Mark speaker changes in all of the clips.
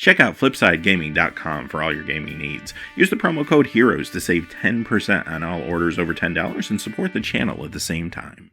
Speaker 1: Check out FlipsideGaming.com for all your gaming needs. Use the promo code HEROES to save 10% on all orders over $10 and support the channel at the same time.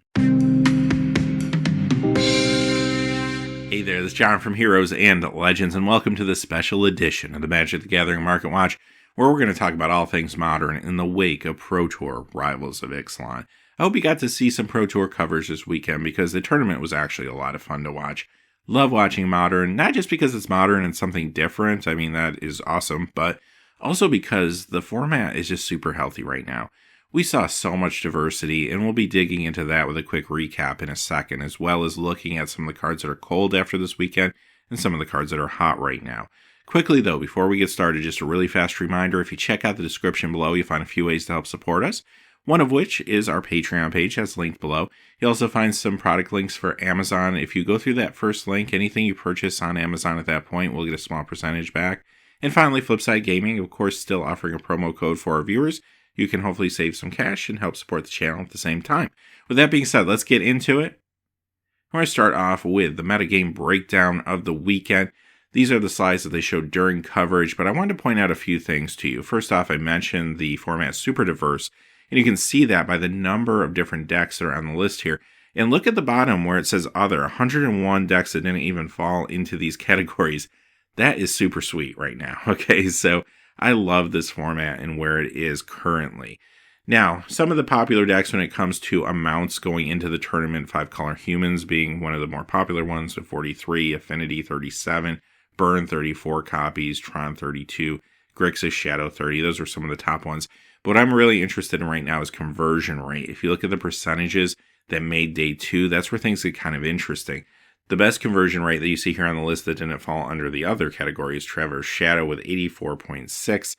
Speaker 1: Hey there, this is John from Heroes and Legends, and welcome to this special edition of the Magic the Gathering Market Watch, where we're going to talk about all things modern in the wake of Pro Tour Rivals of Ixalan. I hope you got to see some Pro Tour coverage this weekend because the tournament was actually a lot of fun to watch. Love watching Modern, not just because it's modern and something different, I mean that is awesome, but also because the format is just super healthy right now. We saw so much diversity, and we'll be digging into that with a quick recap in a second, as well as looking at some of the cards that are cold after this weekend and some of the cards that are hot right now. Quickly though, before we get started, just a really fast reminder, if you check out the description below, you'll find a few ways to help support us. One of which is our Patreon page, that's linked below. You'll also find some product links for Amazon. If you go through that first link, anything you purchase on Amazon at that point, we'll get a small percentage back. And finally, Flipside Gaming, of course, still offering a promo code for our viewers. You can hopefully save some cash and help support the channel at the same time. With that being said, let's get into it. We're going to start off with the metagame breakdown of the weekend. These are the slides that they showed during coverage, but I wanted to point out a few things to you. First off, I mentioned the format is super diverse. And you can see that by the number of different decks that are on the list here. And look at the bottom where it says other, 101 decks that didn't even fall into these categories. That is super sweet right now. Okay, so I love this format and where it is currently. Now, some of the popular decks when it comes to amounts going into the tournament, 5-color humans being one of the more popular ones with 43, Affinity 37, Burn 34 copies, Tron 32, Grixis Shadow 30. Those are some of the top ones. But what I'm really interested in right now is conversion rate. If you look at the percentages that made day 2, that's where things get kind of interesting. The best conversion rate that you see here on the list that didn't fall under the other category is Traverse Shadow with 84.6.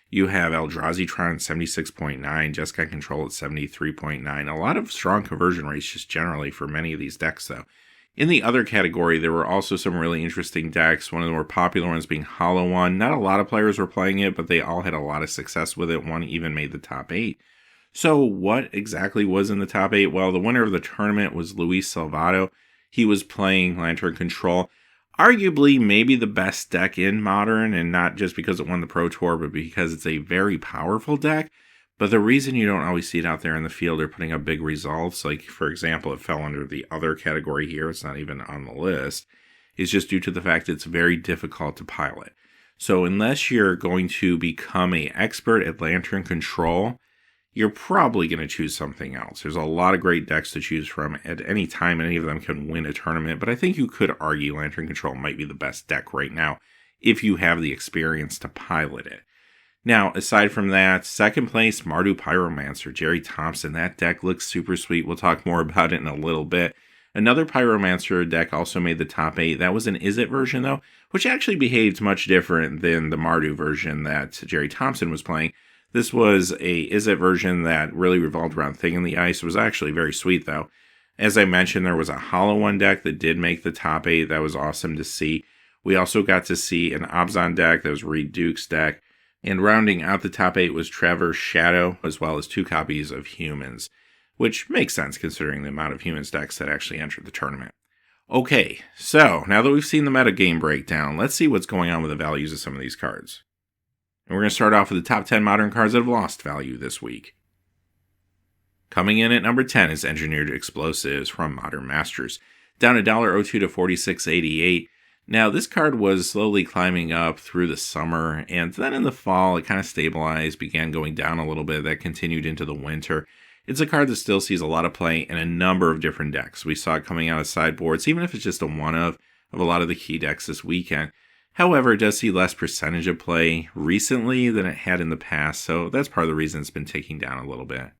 Speaker 1: You have Eldrazi Tron 76.9, Jeskai Control at 73.9. A lot of strong conversion rates just generally for many of these decks though. In the other category, there were also some really interesting decks, one of the more popular ones being Hollow One. Not a lot of players were playing it, but they all had a lot of success with it. One even made the top 8. So what exactly was in the top 8? Well, the winner of the tournament was Luis Salvato. He was playing Lantern Control. Arguably maybe the best deck in Modern, and not just because it won the Pro Tour, but because it's a very powerful deck. But the reason you don't always see it out there in the field or putting up big results, like for example, it fell under the other category here, it's not even on the list, is just due to the fact it's very difficult to pilot. So unless you're going to become an expert at Lantern Control, you're probably going to choose something else. There's a lot of great decks to choose from at any time, and any of them can win a tournament, but I think you could argue Lantern Control might be the best deck right now if you have the experience to pilot it. Now, aside from that, second place, Mardu Pyromancer, Jerry Thompson. That deck looks super sweet. We'll talk more about it in a little bit. Another Pyromancer deck also made the top 8. That was an Is It version, though, which actually behaved much different than the Mardu version that Jerry Thompson was playing. This was a Is It version that really revolved around Thing in the Ice. It was actually very sweet, though. As I mentioned, there was a Hollow One deck that did make the top 8. That was awesome to see. We also got to see an Abzan deck that was Reed Duke's deck. And rounding out the top 8 was Traverse Shadow, as well as 2 copies of Humans, which makes sense considering the amount of Humans decks that actually entered the tournament. Okay, so now that we've seen the metagame breakdown, let's see what's going on with the values of some of these cards. And we're going to start off with the top 10 modern cards that have lost value this week. Coming in at number 10 is Engineered Explosives from Modern Masters, down $1.02 to $46.88. Now, this card was slowly climbing up through the summer, and then in the fall, it kind of stabilized, began going down a little bit. That continued into the winter. It's a card that still sees a lot of play in a number of different decks. We saw it coming out of sideboards, even if it's just a one-of a lot of the key decks this weekend. However, it does see less percentage of play recently than it had in the past, so that's part of the reason it's been ticking down a little bit.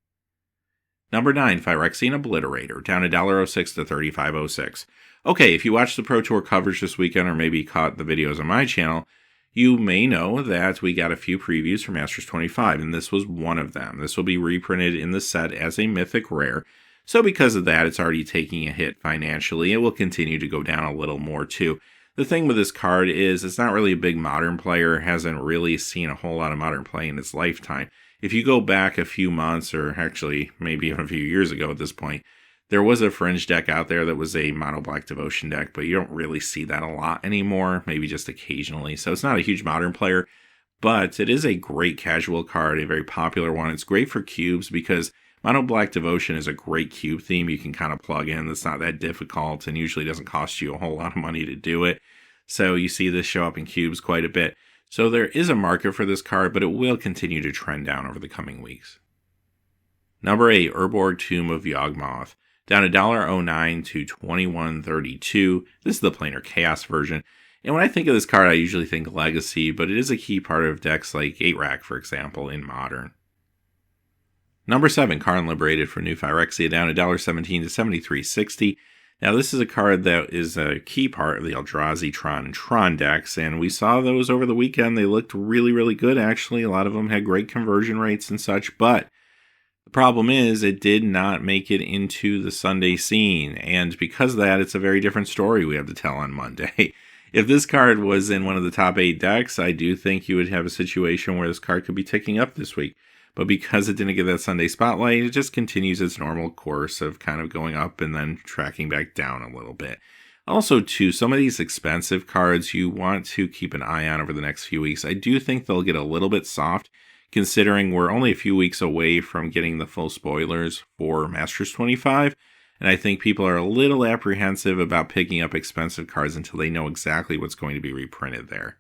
Speaker 1: Number 9, Phyrexian Obliterator, down $1.06 to $35.06. Okay, if you watched the Pro Tour coverage this weekend or maybe caught the videos on my channel, you may know that we got a few previews for Masters 25, and this was one of them. This will be reprinted in the set as a Mythic Rare, so because of that, it's already taking a hit financially. It will continue to go down a little more too. The thing with this card is it's not really a big Modern player, hasn't really seen a whole lot of Modern play in its lifetime. If you go back a few months, or actually maybe even a few years ago at this point, There was a fringe deck out there that was a mono black devotion deck, but you don't really see that a lot anymore, maybe just occasionally. So it's not a huge modern player, but it is a great casual card, a very popular one. It's great for cubes because mono black devotion is a great cube theme you can kind of plug in. It's not that difficult and usually doesn't cost you a whole lot of money to do it. So you see this show up in cubes quite a bit. So there is a market for this card, but it will continue to trend down over the coming weeks. Number 8, Urborg Tomb of Yawgmoth. Down $1.09 to $21.32. This is the planar chaos version. And when I think of this card, I usually think Legacy, but it is a key part of decks like 8-Rack, for example, in Modern. Number 7, Karn Liberated for New Phyrexia, down $1.17 to $73.60. Now, this is a card that is a key part of the Eldrazi, Tron, and Tron decks, and we saw those over the weekend. They looked really, really good, actually. A lot of them had great conversion rates and such, but the problem is it did not make it into the Sunday scene, and because of that, it's a very different story we have to tell on Monday. If this card was in one of the top 8 decks, I do think you would have a situation where this card could be ticking up this week. But because it didn't get that Sunday spotlight, it just continues its normal course of kind of going up and then tracking back down a little bit. Also, too, some of these expensive cards you want to keep an eye on over the next few weeks. I do think they'll get a little bit soft, considering we're only a few weeks away from getting the full spoilers for Masters 25. And I think people are a little apprehensive about picking up expensive cards until they know exactly what's going to be reprinted there.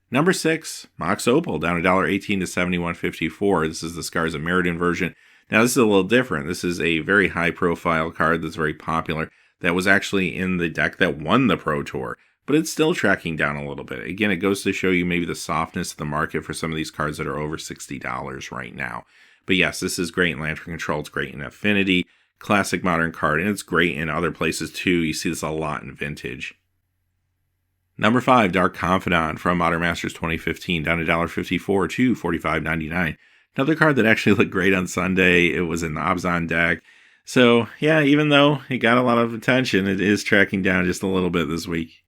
Speaker 1: Number 6, Mox Opal, down $1.18 to $71.54. This is the Scars of Meriden version. Now, this is a little different. This is a very high-profile card that's very popular that was actually in the deck that won the Pro Tour, but it's still tracking down a little bit. Again, it goes to show you maybe the softness of the market for some of these cards that are over $60 right now. But yes, this is great in Lantern Control. It's great in Affinity. Classic modern card, and it's great in other places too. You see this a lot in Vintage. Number 5, Dark Confidant from Modern Masters 2015, down $1.54 to $45.99. Another card that actually looked great on Sunday. It was in the Abzan deck. So yeah, even though it got a lot of attention, it is tracking down just a little bit this week.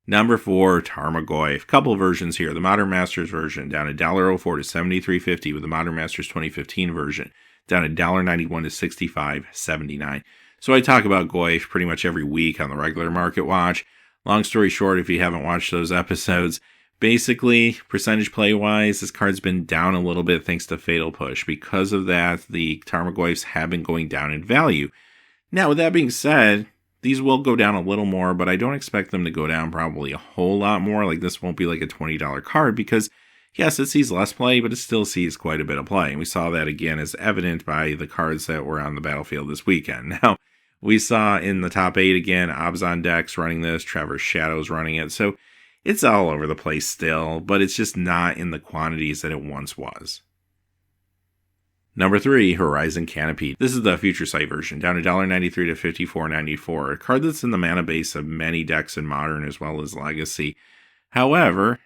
Speaker 1: Number 4, Tarmogoyf. Couple versions here. The Modern Masters version, down $1.04 to $73.50, with the Modern Masters 2015 version, down $1.91 to $65.79. So I talk about Goyf pretty much every week on the regular Market Watch. Long story short, if you haven't watched those episodes, basically, percentage play-wise, this card's been down a little bit thanks to Fatal Push. Because of that, the Tarmogoyfs have been going down in value. Now, with that being said, these will go down a little more, but I don't expect them to go down probably a whole lot more. Like, this won't be like a $20 card because, yes, it sees less play, but it still sees quite a bit of play. And we saw that again as evident by the cards that were on the battlefield this weekend. Now, we saw in the top 8 again, Abzan decks running this, Traverse Shadows running it. So it's all over the place still, but it's just not in the quantities that it once was. Number 3, Horizon Canopy. This is the Future Sight version, down $1.93 to $54.94. A card that's in the mana base of many decks in Modern as well as Legacy. However,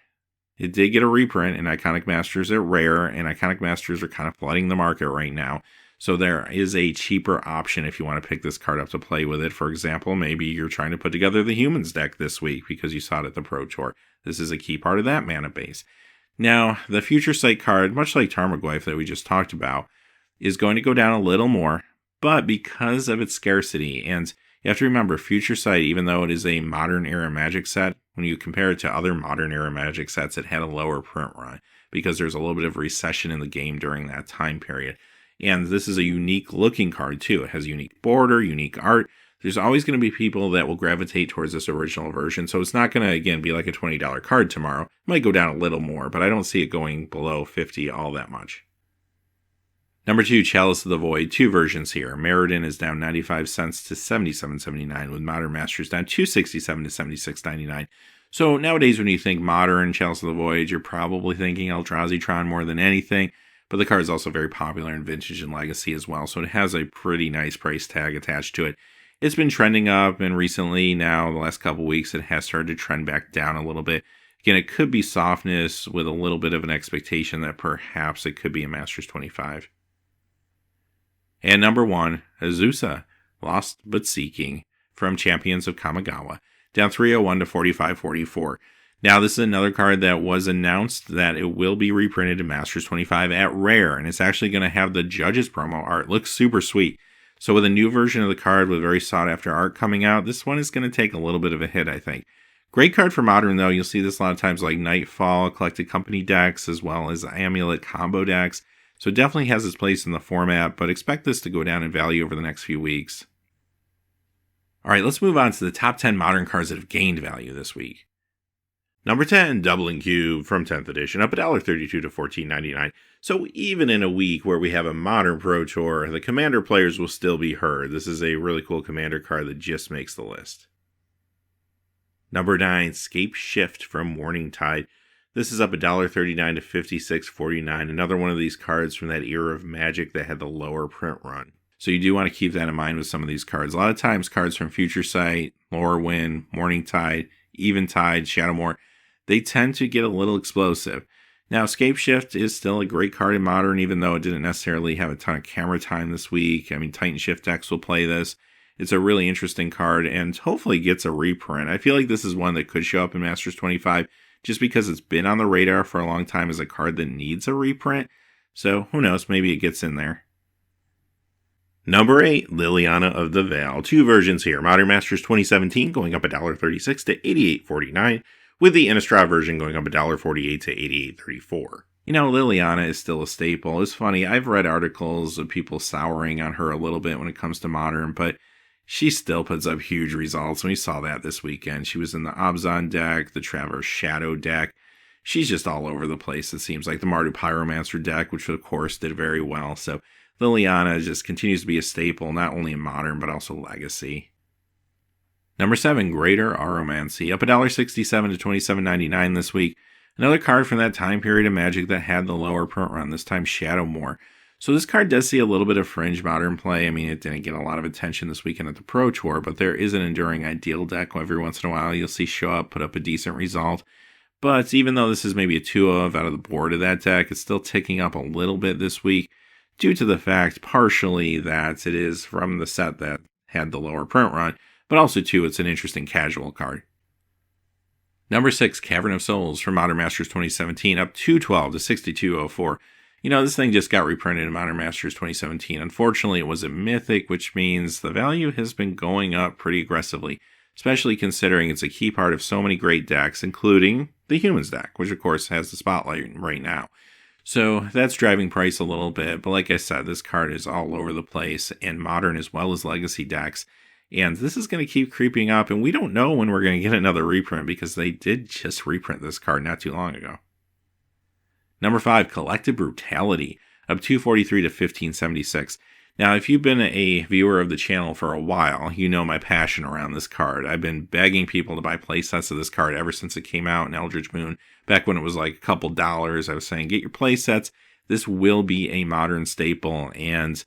Speaker 1: it did get a reprint in Iconic Masters at Rare, and Iconic Masters are kind of flooding the market right now. So there is a cheaper option if you want to pick this card up to play with it. For example, maybe you're trying to put together the Humans deck this week because you saw it at the Pro Tour. This is a key part of that mana base. Now, the Future Sight card, much like Tarmogoyf that we just talked about, is going to go down a little more, but because of its scarcity, and you have to remember, Future Sight, even though it is a modern era Magic set, when you compare it to other modern era Magic sets, it had a lower print run because there's a little bit of recession in the game during that time period. And this is a unique looking card too. It has unique border, unique art. There's always going to be people that will gravitate towards this original version. So it's not going to, again, be like a $20 card tomorrow. It might go down a little more, but I don't see it going below $50 all that much. Number 2, Chalice of the Void. 2 versions here. Meriden is down 95 cents to 77.79, with Modern Masters down 267 to 76.99. So nowadays when you think Modern, Chalice of the Void, you're probably thinking Eldrazi Tron more than anything. But the card is also very popular in Vintage and Legacy as well, so it has a pretty nice price tag attached to it. It's been trending up, and recently, now, the last couple weeks, it has started to trend back down a little bit. Again, it could be softness with a little bit of an expectation that perhaps it could be a Masters 25. And number 1, Azusa, Lost But Seeking, from Champions of Kamigawa, down 301 to 45.44. Now, this is another card that was announced that it will be reprinted in Masters 25 at Rare, and it's actually going to have the Judges promo art. Looks super sweet. So with a new version of the card with very sought-after art coming out, this one is going to take a little bit of a hit, I think. Great card for Modern, though. You'll see this a lot of times like Nightfall, Collected Company decks, as well as Amulet combo decks. So it definitely has its place in the format, but expect this to go down in value over the next few weeks. All right, let's move on to the top 10 Modern cards that have gained value this week. Number 10, Doubling Cube from 10th edition, up $1.32 to $14.99. So even in a week where we have a Modern Pro Tour, the Commander players will still be heard. This is a really cool Commander card that just makes the list. Number 9, Scape Shift from Morning Tide. This is up $1.39 to $56.49. Another one of these cards from that era of Magic that had the lower print run. So you do want to keep that in mind with some of these cards. A lot of times cards from Future Sight, Lorwyn, Morning Tide, Eventide, Shadowmoor, they tend to get a little explosive. Now, Scape Shift is still a great card in Modern, even though it didn't necessarily have a ton of camera time this week. I mean, Titan Shift decks will play this. It's a really interesting card and hopefully gets a reprint. I feel like this is one that could show up in Masters 25 just because it's been on the radar for a long time as a card that needs a reprint. So who knows, maybe it gets in there. Number 8, Liliana of the Veil. Two versions here. Modern Masters 2017 going up $1.36 to $88.49, with the Innistrad version going up $1.48 to $88.34. You know, Liliana is still a staple. It's funny, I've read articles of people souring on her a little bit when it comes to Modern, but she still puts up huge results. And we saw that this weekend. She was in the Abzan deck, the Traverse Shadow deck. She's just all over the place, it seems like. The Mardu Pyromancer deck, which of course did very well. So Liliana just continues to be a staple, not only in Modern, but also Legacy. Number 7, Greater Aromancy, up $1.67 to $27.99 this week. Another card from that time period of Magic that had the lower print run, this time Shadowmoor. So this card does see a little bit of fringe Modern play. I mean, it didn't get a lot of attention this weekend at the Pro Tour, but there is an Enduring Ideal deck every once in a while you'll see show up, put up a decent result. But even though this is maybe a 2 of out of the board of that deck, it's still ticking up a little bit this week, due to the fact, partially, that it is from the set that had the lower print run, but also, too, it's an interesting casual card. Number 6, Cavern of Souls from Modern Masters 2017, up $2.12 to $62.04. You know, this thing just got reprinted in Modern Masters 2017. Unfortunately, it was a Mythic, which means the value has been going up pretty aggressively, especially considering it's a key part of so many great decks, including the Humans deck, which, of course, has the spotlight right now. So that's driving price a little bit, but like I said, this card is all over the place in Modern as well as Legacy decks, and this is going to keep creeping up, and we don't know when we're going to get another reprint because they did just reprint this card not too long ago. Number 5, Collective Brutality, up $2.43 to $15.76. Now, if you've been a viewer of the channel for a while, you know my passion around this card. I've been begging people to buy playsets of this card ever since it came out in Eldritch Moon. Back when it was like a couple dollars, I was saying, get your playsets. This will be a Modern staple. And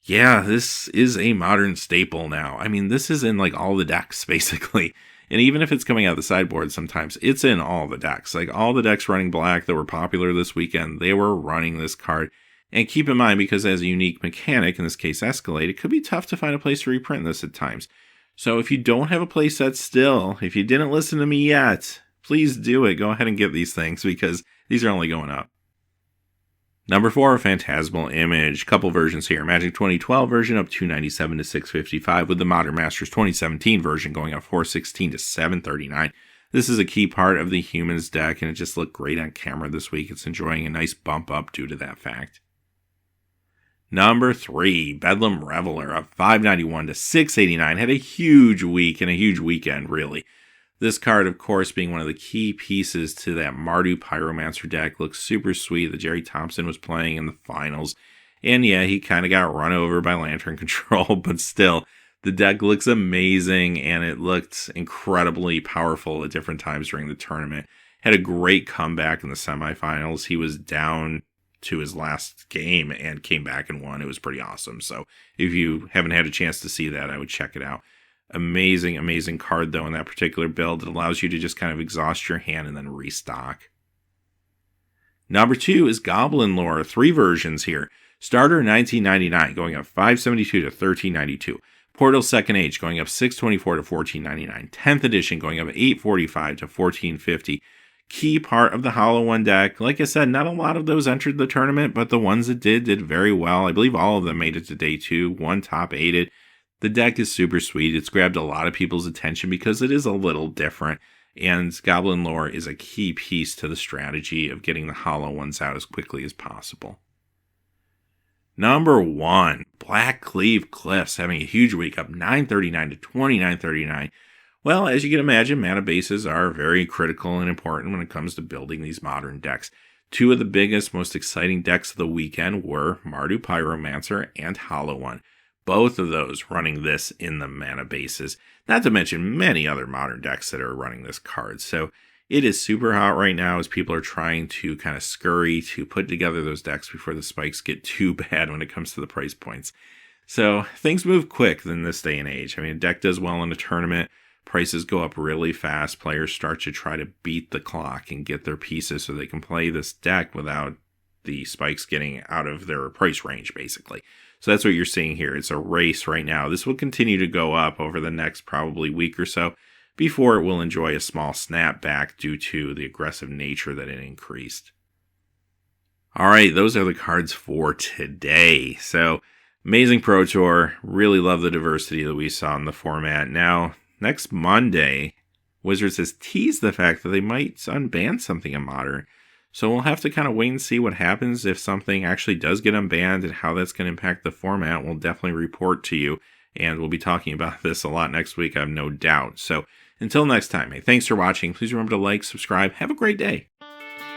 Speaker 1: yeah, this is a Modern staple now. I mean, this is in like all the decks, basically. And even if it's coming out of the sideboard sometimes, it's in all the decks. Like all the decks running black that were popular this weekend, they were running this card. And keep in mind, because it has a unique mechanic, in this case Escalade, it could be tough to find a place to reprint this at times. So if you don't have a playset still, if you didn't listen to me yet, please do it. Go ahead and get these things because these are only going up. Number 4, Phantasmal Image. Couple versions here. Magic 2012 version up $2.97 to $6.55, with the Modern Masters 2017 version going up $4.16 to $7.39. This is a key part of the Humans deck, and it just looked great on camera this week. It's enjoying a nice bump up due to that fact. Number 3, Bedlam Reveler, up $5.91 to $6.89. Had a huge week and a huge weekend, really. This card, of course, being one of the key pieces to that Mardu Pyromancer deck, looks super sweet that Jerry Thompson was playing in the finals. And yeah, he kind of got run over by Lantern Control, but still, the deck looks amazing, and it looked incredibly powerful at different times during the tournament. Had a great comeback in the semifinals. He was down to his last game and came back and won. It was pretty awesome. So if you haven't had a chance to see that, I would check it out. Amazing, amazing card, though, in that particular build. It allows you to just kind of exhaust your hand and then restock. Number 2 is Goblin Lore. 3 versions here. Starter $19.99, going up $5.72 to $13.92. Portal Second Age going up $6.24 to $14.99. 10th edition going up $8.45 to $14.50. Key part of the Hollow One deck. Like I said, not a lot of those entered the tournament, but the ones that did very well. I believe all of them made it to day 2. One top 8'd. The deck is super sweet. It's grabbed a lot of people's attention because it is a little different. And Goblin Lore is a key piece to the strategy of getting the Hollow Ones out as quickly as possible. Number 1, Black Cleave Cliffs having a huge week, up $9.39 to $29.39. Well, as you can imagine, mana bases are very critical and important when it comes to building these modern decks. 2 of the biggest, most exciting decks of the weekend were Mardu Pyromancer and Hollow One. Both of those running this in the mana bases, not to mention many other modern decks that are running this card. So it is super hot right now as people are trying to kind of scurry to put together those decks before the spikes get too bad when it comes to the price points. So things move quick in this day and age. I mean, a deck does well in a tournament. Prices go up really fast. Players start to try to beat the clock and get their pieces so they can play this deck without the spikes getting out of their price range, basically. So that's what you're seeing here. It's a race right now. This will continue to go up over the next probably week or so before it will enjoy a small snapback due to the aggressive nature that it increased. All right, those are the cards for today. So amazing Pro Tour. Really love the diversity that we saw in the format. Now, next Monday, Wizards has teased the fact that they might unban something in Modern. So we'll have to kind of wait and see what happens if something actually does get unbanned and how that's going to impact the format. We'll definitely report to you, and we'll be talking about this a lot next week, I have no doubt. So until next time, hey, thanks for watching. Please remember to like, subscribe. Have a great day.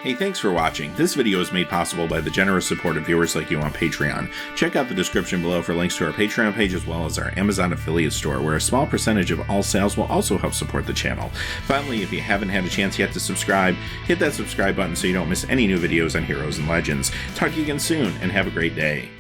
Speaker 1: Hey, thanks for watching. This video is made possible by the generous support of viewers like you on Patreon. Check out the description below for links to our Patreon page as well as our Amazon affiliate store, where a small percentage of all sales will also help support the channel. Finally, if you haven't had a chance yet to subscribe, hit that subscribe button so you don't miss any new videos on Heroes and Legends. Talk to you again soon, and have a great day.